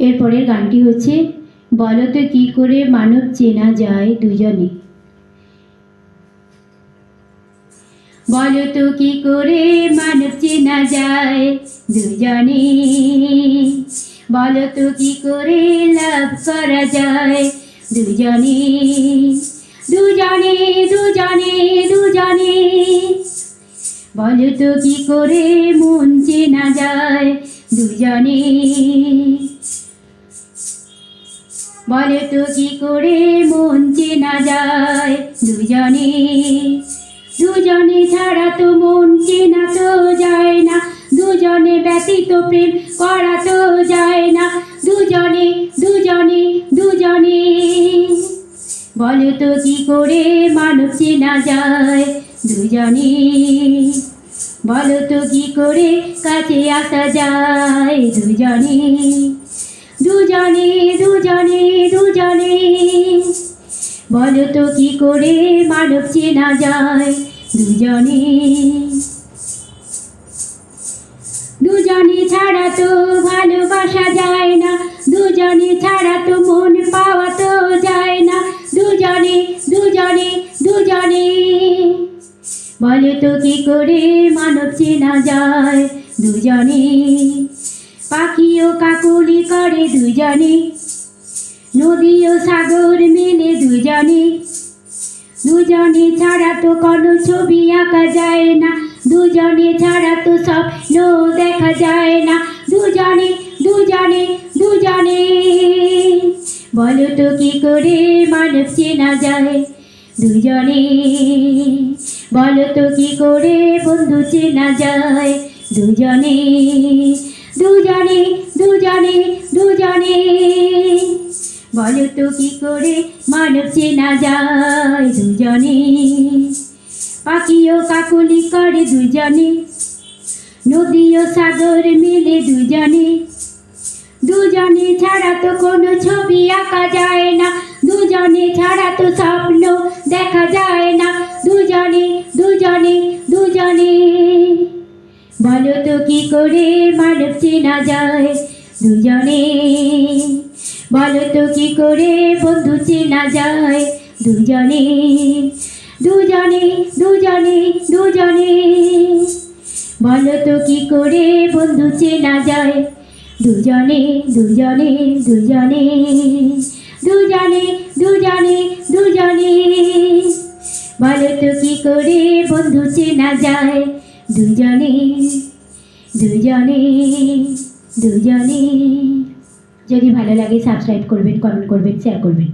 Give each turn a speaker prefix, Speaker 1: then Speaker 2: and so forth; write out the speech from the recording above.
Speaker 1: এরপরের গানটি হচ্ছে বলো তো কি করে মানব চেনা যায় দুজনে। বলো তো কি করে মানব চেনা যায় দুজনে, বলো তো কি করে লাভ করা যায় দুজনে, দুজনে দুজনে দুজনে। বলো তো কি করে মন চেনা যায় দুজনে, বলো তো কি করে মন চেনা যায় দুজনে, দুজনে ছাড়া তো মন চেনা তো যায় না, দুজনে ব্যতীত প্রেম করা তো যায় না, দুজনে দুজনে দুজনে। বলো তো কি করে মানব চেনা যায় দুজনে, বলো তো কি করে কাছে আসা যায় দুজনে, দুজনে দুজনে দুজনে। বলো তো কি করে মানব চেনা যায় দুজনে, দুজনে ছাড়া তো ভালোবাসা যায় না, দুজনে ছাড়া তো মন পাওয়া তো যায় না, দুজনে দুজনে দুজনে। বলো তো কি করে মানব চেনা যায় দুজনে, পাখি ও কাকলি করে দুজনে, নদী ও সাগর মেলে দুজনে, দুজনে ছাড়া তো কোনো ছবি আঁকা যায় না, দুজনে ছাড়া তো স্বপ্ন দেখা যায় না, দুজনে দুজনে দুজনে। বলো তো কি করে মানব চেনা যায় দুজনে, বলো তো কি করে বন্ধু চেনা যায় দুজনে, দুজনে দুজনে দুজনে। বলো তো কি করে মানব চেনা যায় দুজনে, পাখি ও কাকলি করে দুজনে, নদী ও সাগর মিলে দুজনে, দুজনে ছাড়া তো কোনো ছবি আঁকা যায় না, দুজনে ছাড়া তো স্বপ্ন দেখা যায় না, দুজনে দুজনে দুজনে। বলো তো কি করে মানব চেনা যায় দুজনে, বলো তো কি করে বন্ধু চেনা যায় দুজনে, দুজনে দুজনে দুজনে। বলো তো কি করে বন্ধু চেনা যায় দুজনে, দুজনে দুজনে দুজনে দুজনে দুজনে। বলো তো কি করে বন্ধু চেনা যায় দুজনে, দুজনে দুজনে। যদি ভালো লাগে সাবস্ক্রাইব করবেন, কমেন্ট করবেন, শেয়ার করবেন।